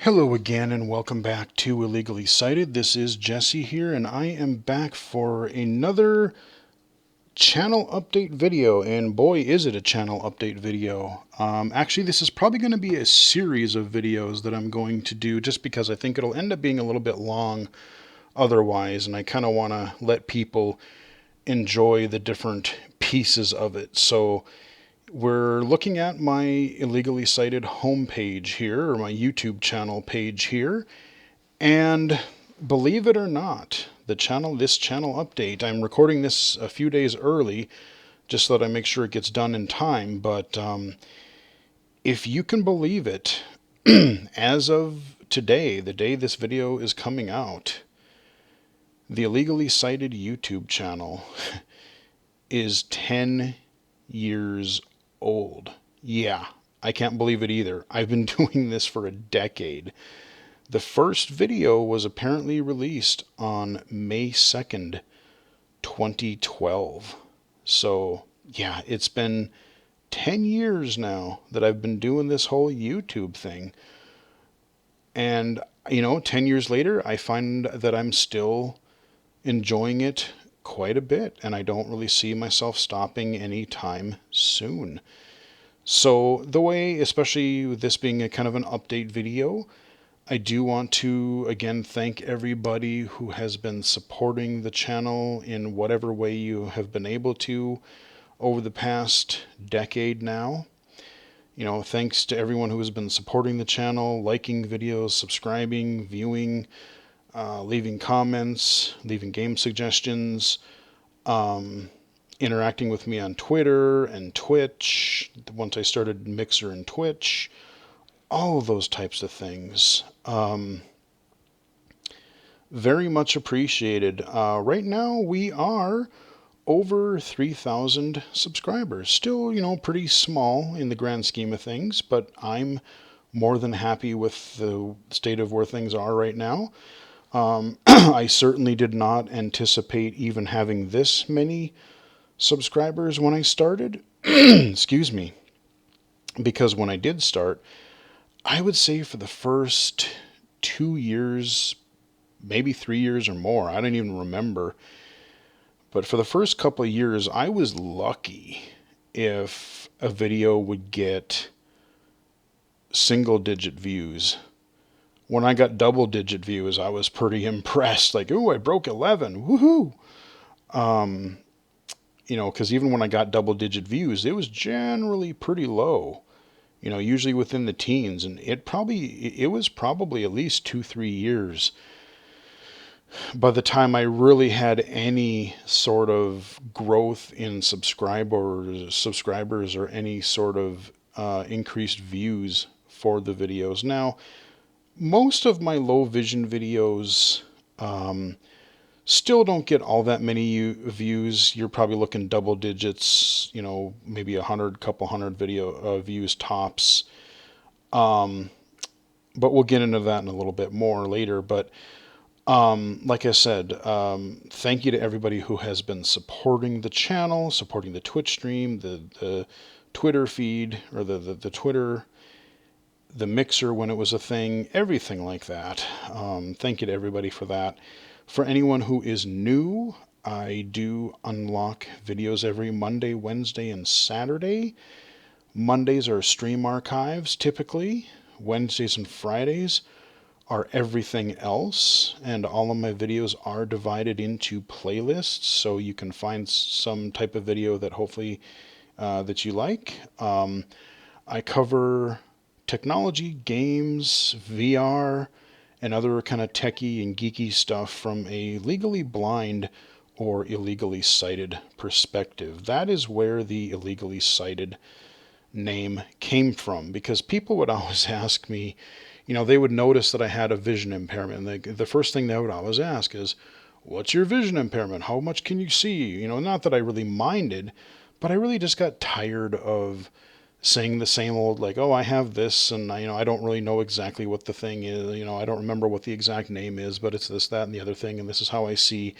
Hello again and welcome back to Illegally Cited. This is Jesse here and I am back for another channel update video, and boy is it a channel update video. Actually, this is probably going to be a series of videos that I'm going to do just because I think it'll end up being a little bit long otherwise, and I kind of want to let people enjoy the different pieces of it. So we're looking at my Illegally Cited homepage here, or my YouTube channel page here, and believe it or not, this channel update, I'm recording this a few days early just so that I make sure it gets done in time, but if you can believe it, as of today, the day this video is coming out, the Illegally Cited YouTube channel is 10 years old. Yeah, I can't believe it either. I've been doing this for a decade. The first video was apparently released on May 2nd, 2012. So, yeah, it's been 10 years now that I've been doing this whole YouTube thing. And, 10 years later, I find that I'm still enjoying it quite a bit, and I don't really see myself stopping anytime soon. So the way, especially this being a kind of an update video, I do want to again thank everybody who has been supporting the channel in whatever way you have been able to over the past decade now. Thanks to everyone who has been supporting the channel, liking videos, subscribing, viewing, leaving comments, leaving game suggestions, interacting with me on Twitter and Twitch, once I started Mixer and Twitch, all of those types of things. Very much appreciated. Right now we are over 3,000 subscribers. Still, pretty small in the grand scheme of things, but I'm more than happy with the state of where things are right now. I certainly did not anticipate even having this many subscribers when I started. Excuse me. Because when I did start, I would say for the first 2 years, maybe 3 years or more, I don't even remember. But for the first couple of years, I was lucky if a video would get single-digit views. When I got double-digit views, I was pretty impressed. Like, ooh, I broke 11. Woohoo! Because even when I got double-digit views, it was generally pretty low. Usually within the teens, and it was probably at least 2-3 years by the time I really had any sort of growth in subscribers or any sort of increased views for the videos. Now, most of my low vision videos still don't get all that many views. You're probably looking double digits, maybe 100, couple hundred video views tops. But we'll get into that in a little bit more later. But like I said, thank you to everybody who has been supporting the channel, supporting the Twitch stream, the Twitter feed, or the Twitter, the Mixer when it was a thing, everything like that. Thank you to everybody for that. For anyone who is new, I do unlock videos every Monday, Wednesday, and Saturday. Mondays are stream archives, typically. Wednesdays and Fridays are everything else, and all of my videos are divided into playlists, so you can find some type of video that hopefully that you like. I cover technology, games, VR, and other kind of techie and geeky stuff from a legally blind or illegally sighted perspective. That is where the Illegally Sighted name came from, because people would always ask me, they would notice that I had a vision impairment. And the first thing they would always ask is, what's your vision impairment? How much can you see? Not that I really minded, but I really just got tired of saying the same old, like, oh, I have this, and I don't really know exactly what the thing is. I don't remember what the exact name is, but it's this, that, and the other thing, and this is how I see.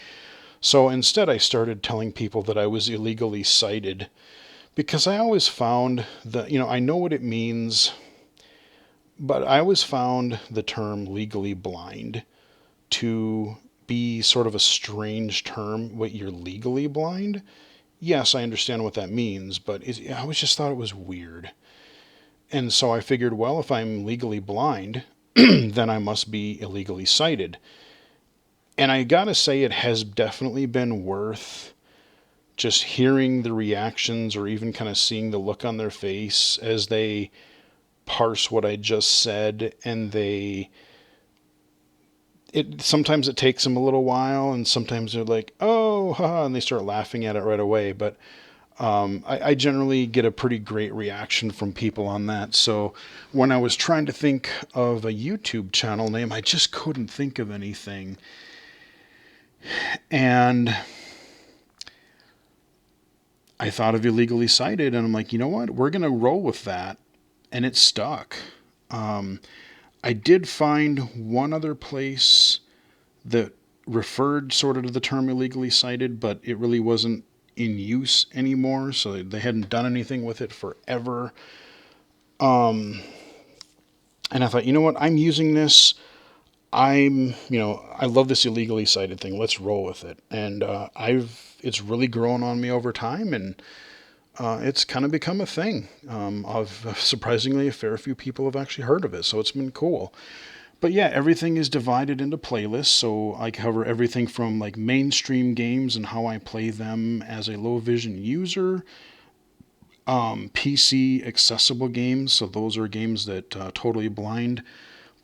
So instead, I started telling people that I was illegally sighted, because I always found that, I know what it means But I always found the term legally blind to be sort of a strange term. What, you're legally blind? Yes, I understand what that means, but I always just thought it was weird. And so I figured, well, if I'm legally blind, then I must be illegally sighted. And I gotta say, it has definitely been worth just hearing the reactions or even kind of seeing the look on their face as they parse what I just said, and sometimes it takes them a little while, and sometimes they're like, oh, haha, and they start laughing at it right away. But I generally get a pretty great reaction from people on that. So when I was trying to think of a YouTube channel name, I just couldn't think of anything. And I thought of Illegally Cited, and I'm like, you know what? We're going to roll with that. And it stuck. I did find one other place that referred sort of to the term illegally cited, but it really wasn't in use anymore, so they hadn't done anything with it forever. And I thought, you know what, I'm using this. I love this illegally cited thing. Let's roll with it. And it's really grown on me over time, and it's kind of become a thing. Surprisingly, a fair few people have actually heard of it, so it's been cool. But yeah, everything is divided into playlists, so I cover everything from like mainstream games and how I play them as a low vision user, PC accessible games, so those are games that totally blind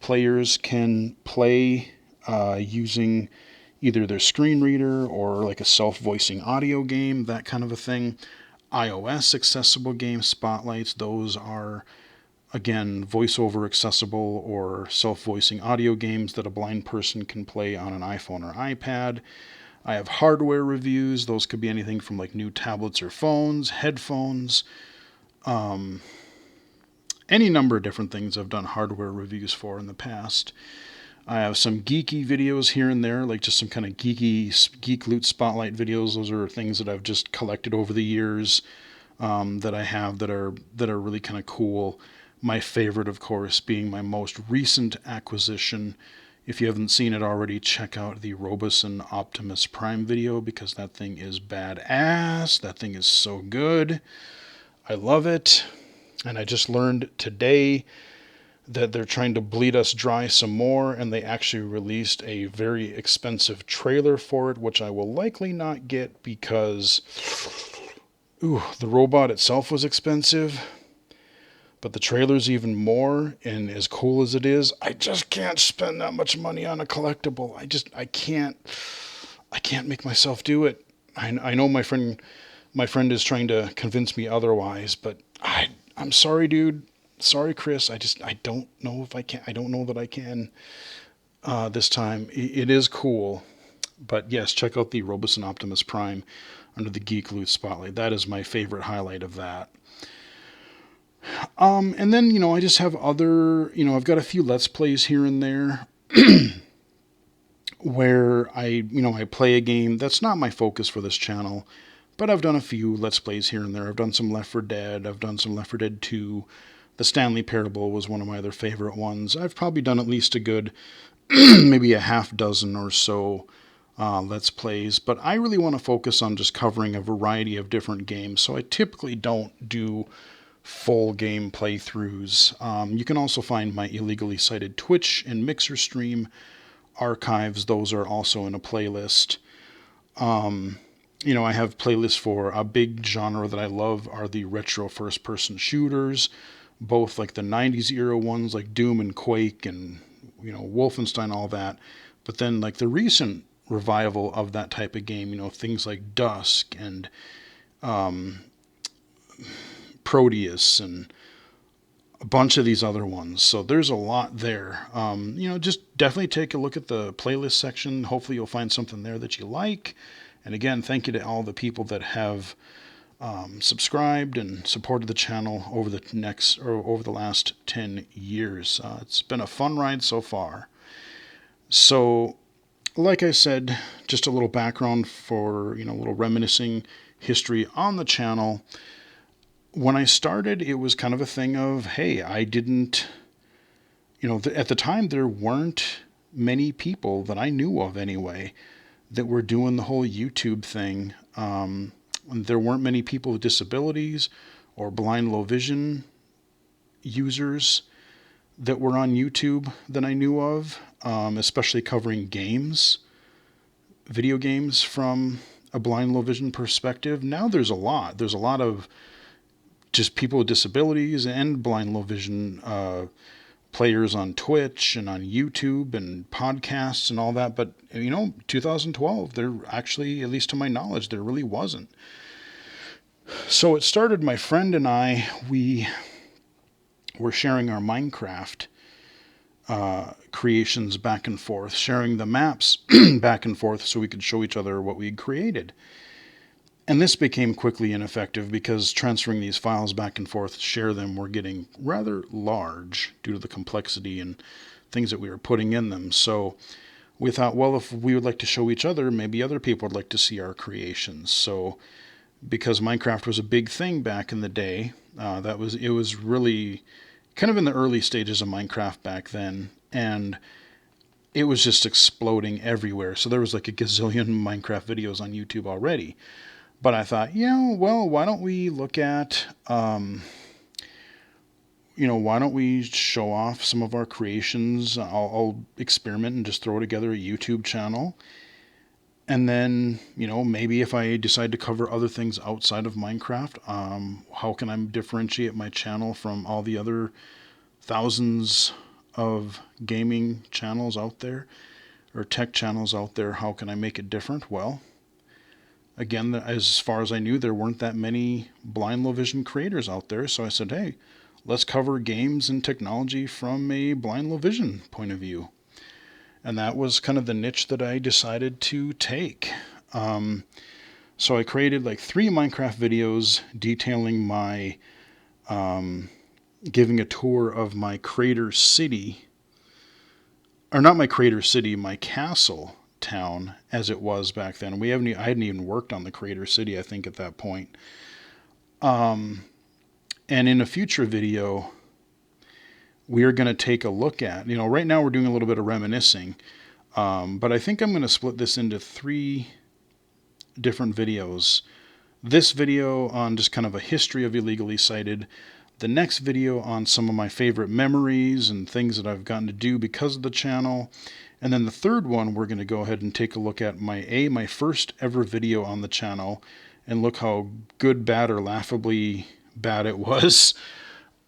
players can play using either their screen reader or like a self-voicing audio game, that kind of a thing. iOS accessible games, spotlights, those are again voiceover accessible or self-voicing audio games that a blind person can play on an iPhone or iPad. I have hardware reviews. Those could be anything from like new tablets or phones, headphones, any number of different things I've done hardware reviews for in the past. I have some geeky videos here and there, like just some kind of geek loot spotlight videos. Those are things that I've just collected over the years, that I have that are really kind of cool. My favorite, of course, being my most recent acquisition. If you haven't seen it already, check out the Robeson Optimus Prime video, because that thing is badass. That thing is so good. I love it. And I just learned today that they're trying to bleed us dry some more, and they actually released a very expensive trailer for it, which I will likely not get because the robot itself was expensive, but the trailer's even more, and as cool as it is, I just can't spend that much money on a collectible. I can't make myself do it. I know my friend is trying to convince me otherwise, but I'm sorry, dude. Sorry, Chris. I don't know if I can. I don't know that I can this time. It is cool. But yes, check out the Robeson Optimus Prime under the Geek Loot Spotlight. That is my favorite highlight of that. And then, I just have other, I've got a few Let's Plays here and there where I play a game. That's not my focus for this channel, but I've done a few Let's Plays here and there. I've done some Left 4 Dead. I've done some Left 4 Dead 2. The Stanley Parable was one of my other favorite ones. I've probably done at least a good, maybe a half dozen or so Let's Plays, but I really want to focus on just covering a variety of different games, so I typically don't do full game playthroughs. You can also find my Illegally Cited Twitch and Mixer stream archives. Those are also in a playlist. I have playlists for a big genre that I love are the retro first-person shooters, both like the 90s era ones like Doom and Quake and, Wolfenstein, all that. But then like the recent revival of that type of game, things like Dusk and Proteus and a bunch of these other ones. So there's a lot there. Just definitely take a look at the playlist section. Hopefully you'll find something there that you like. And again, thank you to all the people that have subscribed and supported the channel over the last 10 years. It's been a fun ride so far. So, like I said, just a little background for, a little reminiscing history on the channel. When I started, it was kind of a thing of, hey, I didn't at the time there weren't many people that I knew of anyway that were doing the whole YouTube thing. There weren't many people with disabilities or blind low vision users that were on YouTube that I knew of, especially covering games, video games from a blind low vision perspective. Now there's a lot. There's a lot of just people with disabilities and blind low vision players on Twitch and on YouTube and podcasts and all that. But, 2012, there actually, at least to my knowledge, there really wasn't. So it started, my friend and I, we were sharing our Minecraft creations back and forth, sharing the maps back and forth so we could show each other what we'd created. And this became quickly ineffective because transferring these files back and forth to share them were getting rather large due to the complexity and things that we were putting in them. So we thought, well, if we would like to show each other, maybe other people would like to see our creations. So because Minecraft was a big thing back in the day, it was really kind of in the early stages of Minecraft back then, and it was just exploding everywhere. So there was like a gazillion Minecraft videos on YouTube already. But I thought, why don't we look at, why don't we show off some of our creations? I'll experiment and just throw together a YouTube channel. And then, maybe if I decide to cover other things outside of Minecraft, how can I differentiate my channel from all the other thousands of gaming channels out there or tech channels out there? How can I make it different? Well, again, as far as I knew, there weren't that many blind low vision creators out there. So I said, hey, let's cover games and technology from a blind low vision point of view. And that was kind of the niche that I decided to take. So I created like 3 Minecraft videos detailing my, giving a tour of my Crater City, or not my Crater City, my castle town as it was back then. I hadn't even worked on the Crater City, I think, at that point. And in a future video, we are going to take a look at, right now we're doing a little bit of reminiscing, but I think I'm going to split this into 3 different videos. This video on just kind of a history of Illegally Sighted, the next video on some of my favorite memories and things that I've gotten to do because of the channel, and then the third one we're going to go ahead and take a look at my first ever video on the channel and look how good, bad, or laughably bad it was.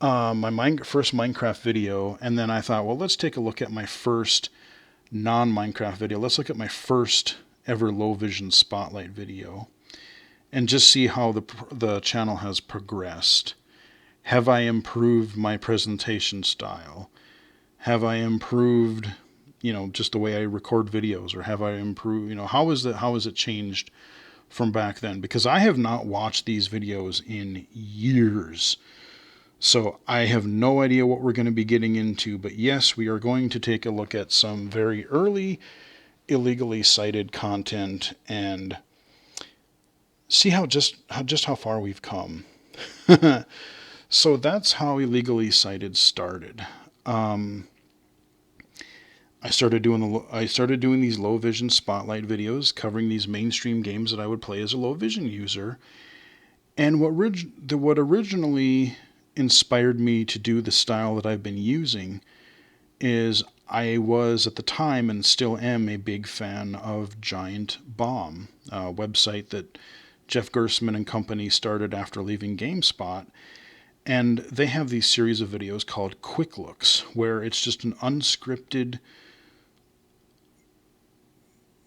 My first Minecraft video, and then I thought, well, let's take a look at my first non-Minecraft video. Let's look at my first ever low vision spotlight video and just see how the channel has progressed. Have I improved my presentation style? Have I improved, just the way I record videos, or have I improved, how has it changed from back then? Because I have not watched these videos in years. So I have no idea what we're going to be getting into, but yes, we are going to take a look at some very early Illegally Sighted content and see how far we've come. So that's how Illegally Sighted started. I started doing these low vision spotlight videos covering these mainstream games that I would play as a low vision user. And what originally inspired me to do the style that I've been using is I was at the time, and still am, a big fan of Giant Bomb, a website that Jeff Gerstmann and company started after leaving GameSpot. And they have these series of videos called Quick Looks, where it's just an unscripted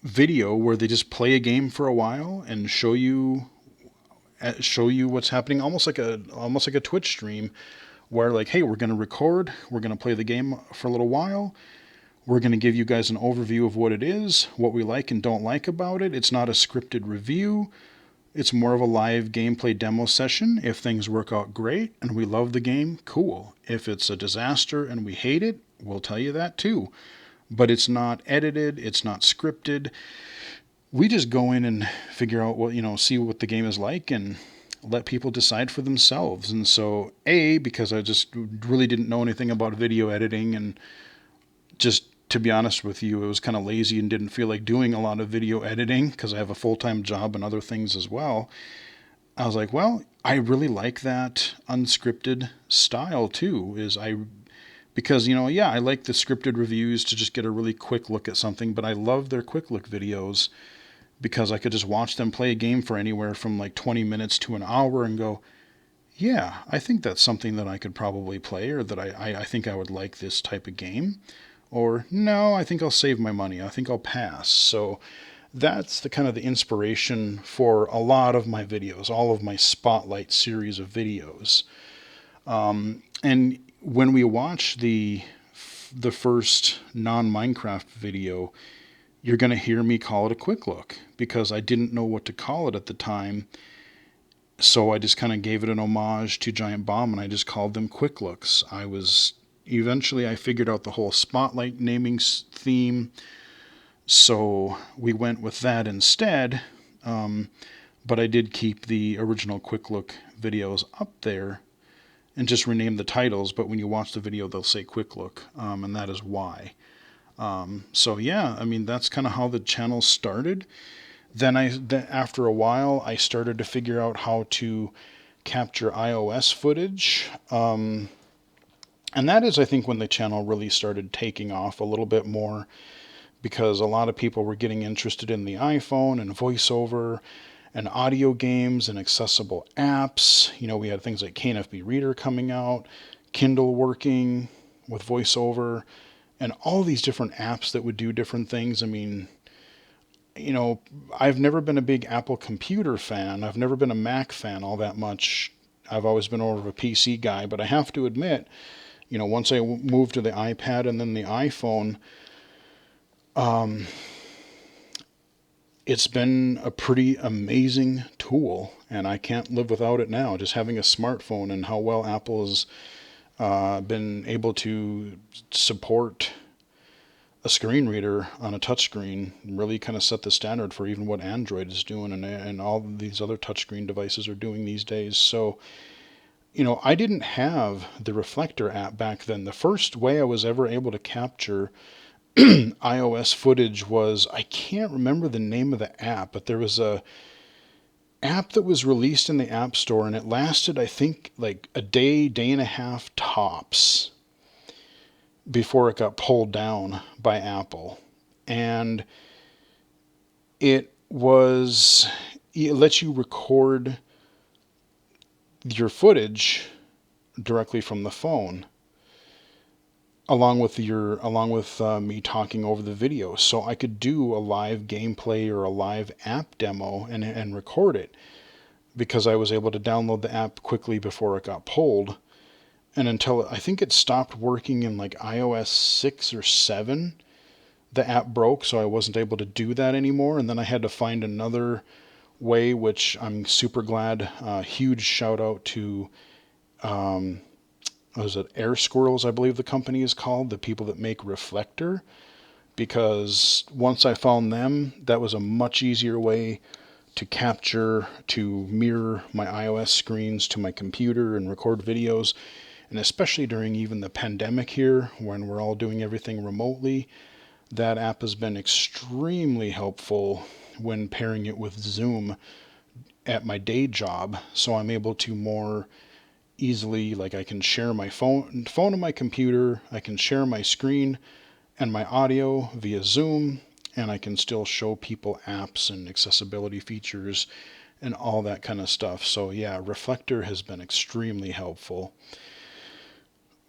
video where they just play a game for a while and show you what's happening, almost like a Twitch stream, where like, hey, we're going to record, we're going to play the game for a little while, we're going to give you guys an overview of what it is, what we like and don't like about it. It's not a scripted review. It's more of a live gameplay demo session. If things work out great and we love the game, cool. If it's a disaster and we hate it, we'll tell you that too. But it's not edited, it's not scripted. We just go in and figure out what, see what the game is like and let people decide for themselves. And so, because I just really didn't know anything about video editing, and just to be honest with you, I was kind of lazy and didn't feel like doing a lot of video editing because I have a full-time job and other things as well. I was like, well, I really like that unscripted style too. Because, yeah, I like the scripted reviews to just get a really quick look at something, but I love their quick look videos because I could just watch them play a game for anywhere from like 20 minutes to an hour and go, yeah, I think that's something that I could probably play, or that I think I would like this type of game. Or, no, I think I'll save my money. I think I'll pass. So that's the kind of the inspiration for a lot of my videos, all of my Spotlight series of videos. And when we watch the first non-Minecraft video, you're going to hear me call it a quick look because I didn't know what to call it at the time. So I just kind of gave it an homage to Giant Bomb, and I just called them quick looks. Eventually I figured out the whole Spotlight naming theme, so we went with that instead. But I did keep the original quick look videos up there and just rename the titles. But when you watch the video, they'll say quick look, and that is why. So yeah, I mean, that's kind of how the channel started. Then after a while, I started to figure out how to capture iOS footage. And that is, I think, when the channel really started taking off a little bit more, because a lot of people were getting interested in the iPhone and voiceover and audio games and accessible apps. We had things like KNFB Reader coming out, Kindle working with voiceover, and all these different apps that would do different things. I mean, I've never been a big Apple computer fan. I've never been a Mac fan all that much. I've always been more of a PC guy, but I have to admit, once I moved to the iPad and then the iPhone, it's been a pretty amazing tool, and I can't live without it now. Just having a smartphone and how well Apple has been able to support a screen reader on a touchscreen really kind of set the standard for even what Android is doing, and all these other touchscreen devices are doing these days. So, I didn't have the Reflector app back then. The first way I was ever able to capture iOS footage was, I can't remember the name of the app, but there was a app that was released in the App Store, and it lasted, I think, like a day and a half tops before it got pulled down by Apple. And it lets you record your footage directly from the phone, along with me talking over the video. So I could do a live gameplay or a live app demo and record it, because I was able to download the app quickly before it got pulled. And until I think it stopped working in like iOS 6 or 7, the app broke, so I wasn't able to do that anymore. And then I had to find another way, which I'm super glad. Huge shout out to, was it Air Squirrels, I believe the company is called, the people that make Reflector. Because once I found them, that was a much easier way to mirror my iOS screens to my computer and record videos. And especially during even the pandemic here, when we're all doing everything remotely, that app has been extremely helpful when pairing it with Zoom at my day job. So I'm able to more easily, like, I can share my phone and my computer, I can share my screen and my audio via Zoom, and I can still show people apps and accessibility features and all that kind of stuff. So yeah, Reflector has been extremely helpful.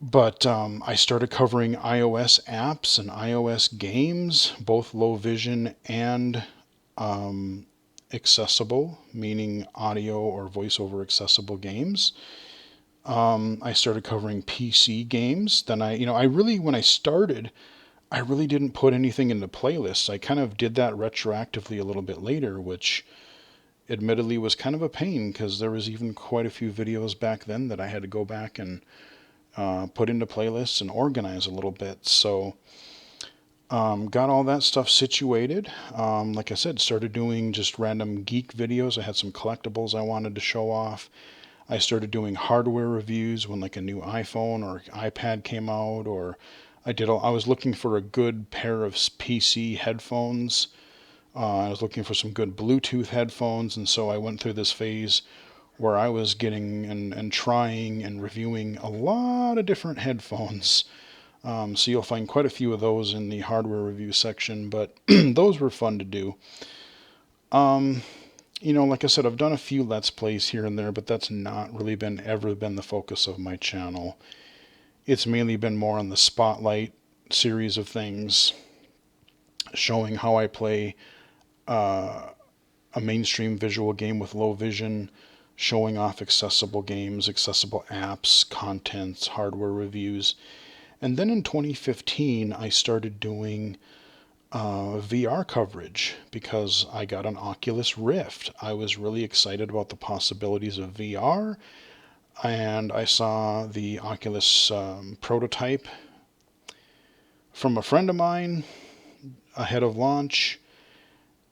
But I started covering iOS apps and iOS games, both low vision and accessible, meaning audio or voiceover accessible games. I started covering PC games. Then when I started, I really didn't put anything into playlists. I kind of did that retroactively a little bit later, which admittedly was kind of a pain, because there was even quite a few videos back then that I had to go back and put into playlists and organize a little bit. So Got all that stuff situated. Like I said, started doing just random geek videos. I had some collectibles I wanted to show off. I started doing hardware reviews when like a new iPhone or iPad came out, or I was looking for a good pair of PC headphones. I was looking for some good Bluetooth headphones, and so I went through this phase where I was getting and trying and reviewing a lot of different headphones. So you'll find quite a few of those in the hardware review section, but those were fun to do. Like I said, I've done a few Let's Plays here and there, but that's not really ever been the focus of my channel. It's mainly been more on the Spotlight series of things, showing how I play a mainstream visual game with low vision, showing off accessible games, accessible apps, contents, hardware reviews. And then in 2015, I started doing VR coverage because I got an Oculus Rift. I was really excited about the possibilities of VR, and I saw the Oculus prototype from a friend of mine ahead of launch,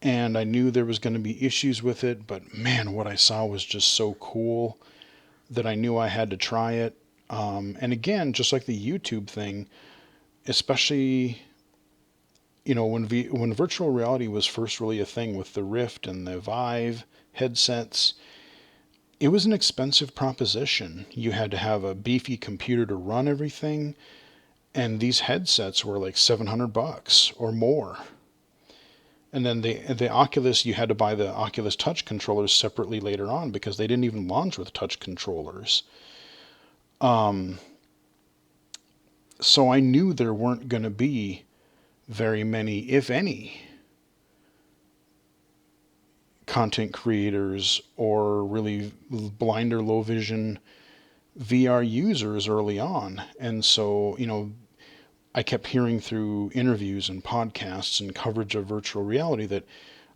and I knew there was going to be issues with it, but man, what I saw was just so cool that I knew I had to try it. And again, just like the YouTube thing, especially when virtual reality was first really a thing with the Rift and the Vive headsets, it was an expensive proposition. You had to have a beefy computer to run everything, and these headsets were like $700 or more. And then the Oculus, you had to buy the Oculus Touch controllers separately later on because they didn't even launch with touch controllers. So I knew there weren't going to be very many, if any, content creators or really blind or low vision VR users early on. And so, I kept hearing through interviews and podcasts and coverage of virtual reality that,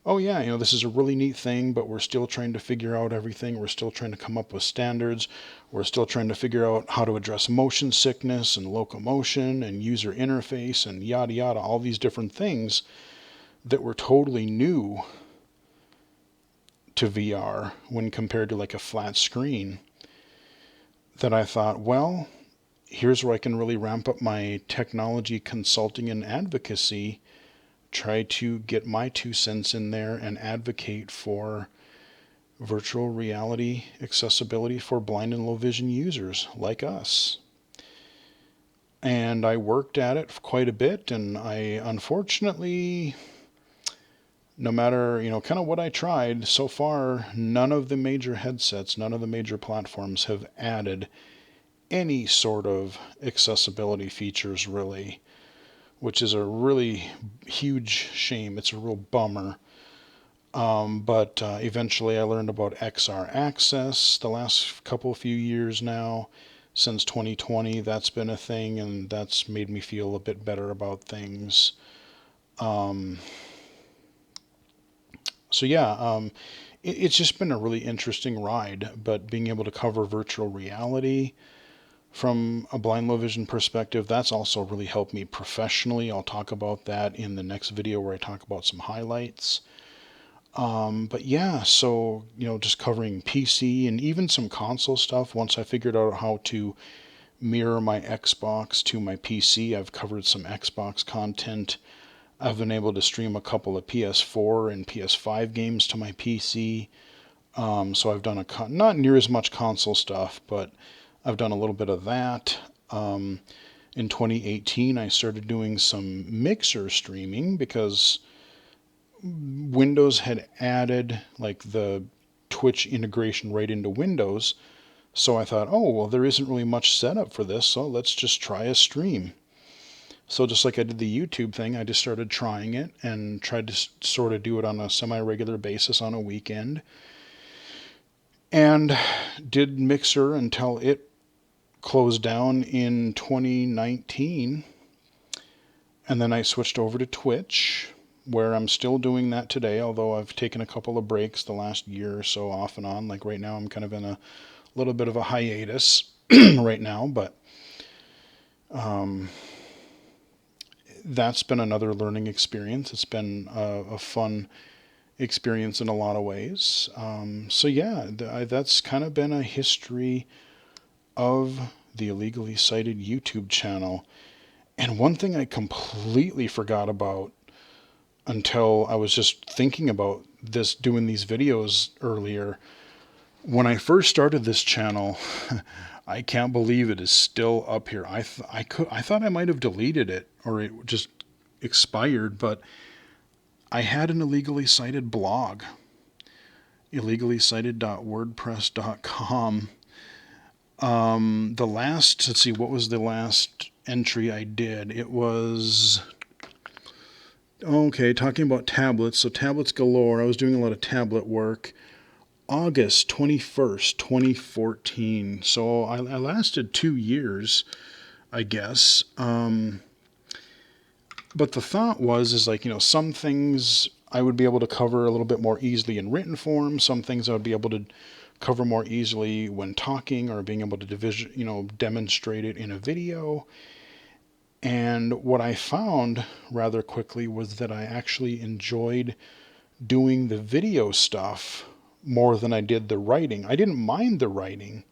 oh yeah, this is a really neat thing, but we're still trying to figure out everything. We're still trying to come up with standards. We're still trying to figure out how to address motion sickness and locomotion and user interface and yada yada, all these different things that were totally new to VR when compared to like a flat screen. That I thought, well, here's where I can really ramp up my technology consulting and advocacy, try to get my 2 cents in there and advocate for virtual reality accessibility for blind and low vision users like us. And I worked at it quite a bit, and I unfortunately, no matter, kind of what I tried, so far, none of the major headsets, none of the major platforms have added any sort of accessibility features really, which is a really huge shame. It's a real bummer. But eventually I learned about XR Access the last few years now. Since 2020, that's been a thing, and that's made me feel a bit better about things. So yeah, it's just been a really interesting ride, but being able to cover virtual reality from a blind low vision perspective, that's also really helped me professionally. I'll talk about that in the next video where I talk about some highlights. But yeah, so, just covering PC and even some console stuff. Once I figured out how to mirror my Xbox to my PC, I've covered some Xbox content. I've been able to stream a couple of PS4 and PS5 games to my PC. So I've done not near as much console stuff, but I've done a little bit of that. In 2018, I started doing some Mixer streaming because Windows had added like the Twitch integration right into Windows. So I thought, oh, well, there isn't really much setup for this, so let's just try a stream. So just like I did the YouTube thing, I just started trying it and tried to sort of do it on a semi-regular basis on a weekend. And did Mixer until it closed down in 2019. And then I switched over to Twitch, where I'm still doing that today, although I've taken a couple of breaks the last year or so off and on. Like right now, I'm kind of in a little bit of a hiatus right now, but that's been another learning experience. It's been a fun experience in a lot of ways. So yeah, that's kind of been a history of the Illegally Cited YouTube channel. And one thing I completely forgot about until I was just thinking about this, doing these videos earlier. When I first started this channel, I can't believe it is still up here. I thought I might have deleted it or it just expired, but I had an Illegally Cited blog, IllegallySighted.wordpress.com. The last, let's see, what was the last entry I did? It was, okay, talking about tablets. So tablets galore. I was doing a lot of tablet work. August 21st, 2014. So I lasted 2 years, I guess. But the thought is like, some things I would be able to cover a little bit more easily in written form. Some things I would be able to cover more easily when talking or being able to demonstrate it in a video. And what I found rather quickly was that I actually enjoyed doing the video stuff more than I did the writing. I didn't mind the writing,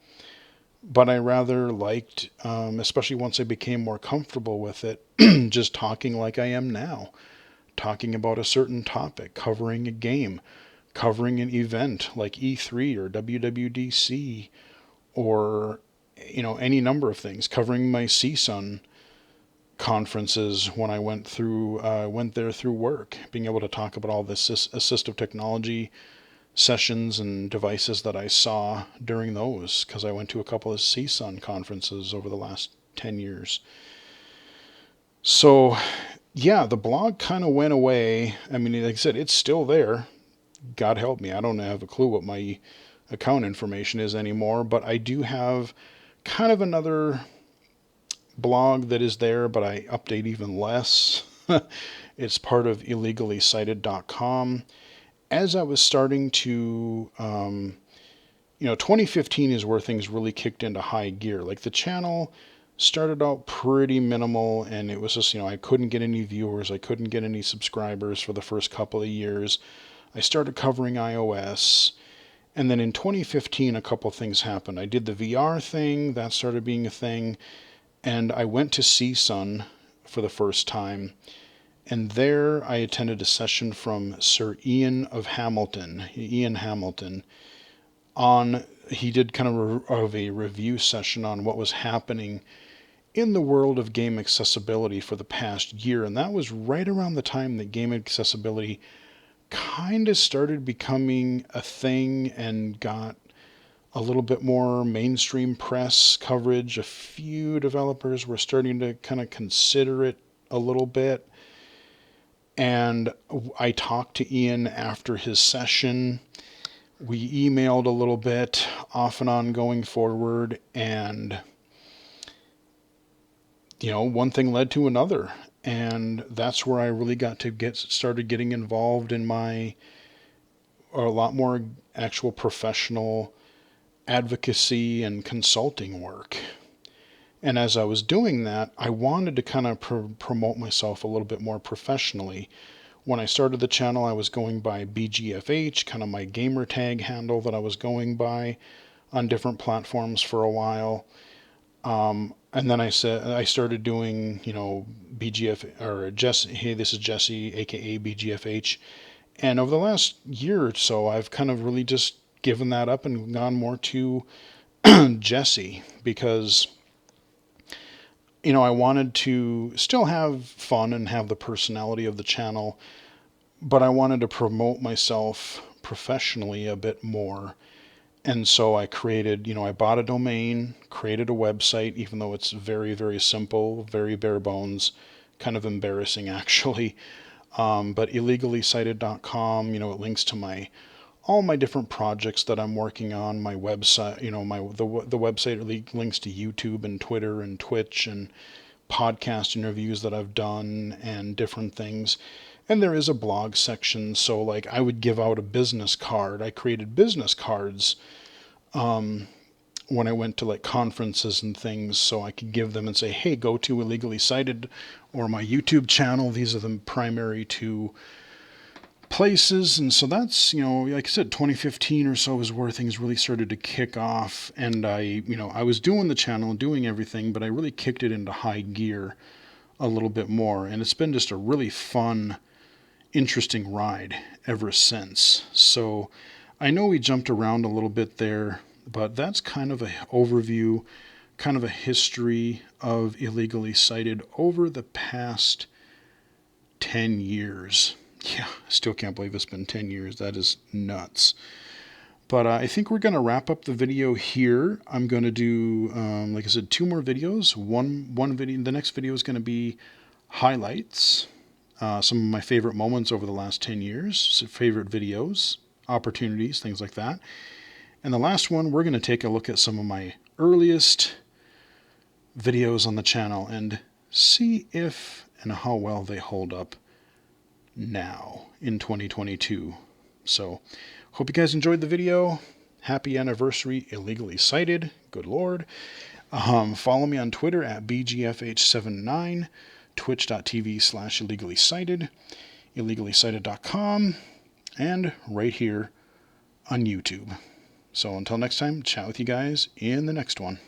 but I rather liked, especially once I became more comfortable with it, just talking like I am now, talking about a certain topic, covering a game, covering an event like E3 or WWDC, or any number of things, covering my CSUN conferences when I went there through work, being able to talk about all this assistive technology sessions and devices that I saw during those, because I went to a couple of CSUN conferences over the last 10 years. So yeah, the blog kind of went away. I mean, like I said, it's still there. God help me, I don't have a clue what my account information is anymore, but I do have kind of another blog that is there, but I update even less. It's part of IllegallySighted.com. As I was starting to, 2015 is where things really kicked into high gear. Like the channel started out pretty minimal, and it was just, I couldn't get any viewers, I couldn't get any subscribers for the first couple of years. I started covering iOS, and then in 2015, a couple things happened. I did the VR thing, that started being a thing, and I went to CSUN for the first time. And there I attended a session from Sir Ian Hamilton. He did kind of a review session on what was happening in the world of game accessibility for the past year. And that was right around the time that game accessibility kind of started becoming a thing and got a little bit more mainstream press coverage. A few developers were starting to kind of consider it a little bit. And I talked to Ian after his session. We emailed a little bit off and on going forward, and one thing led to another, and that's where I really got to started getting involved in a lot more actual professional advocacy and consulting work. And as I was doing that, I wanted to kind of promote myself a little bit more professionally. When I started the channel, I was going by BGFH, kind of my gamer tag handle that I was going by on different platforms for a while. And then I started doing, BGF or Jesse. Hey, this is Jesse, aka BGFH. And over the last year or so, I've kind of really just given that up and gone more to Jesse, because I wanted to still have fun and have the personality of the channel, but I wanted to promote myself professionally a bit more. And so I created, I bought a domain, created a website, even though it's very, very simple, very bare bones, kind of embarrassing actually. But IllegallySighted.com, it links to all my different projects that I'm working on. My website, the website links to YouTube and Twitter and Twitch and podcast interviews that I've done and different things. And there is a blog section. So like I would give out a business card. I created business cards when I went to like conferences and things, so I could give them and say, hey, go to Illegally Sighted or my YouTube channel. These are the primary two places. And so that's, like I said, 2015 or so is where things really started to kick off. And I was doing the channel, doing everything, but I really kicked it into high gear a little bit more. And it's been just a really fun, interesting ride ever since. So I know we jumped around a little bit there, but that's kind of an overview, kind of a history of Illegally Sighted over the past 10 years. Yeah, I still can't believe it's been 10 years. That is nuts. But I think we're going to wrap up the video here. I'm going to do, like I said, 2 more videos. One video. The next video is going to be highlights, some of my favorite moments over the last 10 years, favorite videos, opportunities, things like that. And the last one, we're going to take a look at some of my earliest videos on the channel and see if and how well they hold up now in 2022. So hope you guys enjoyed the video. Happy anniversary, Illegally Sighted. Good Lord. Follow me on Twitter at BGFH79, twitch.tv/illegally-sighted, IllegallySighted.com, and right here on YouTube. So until next time, chat with you guys in the next one.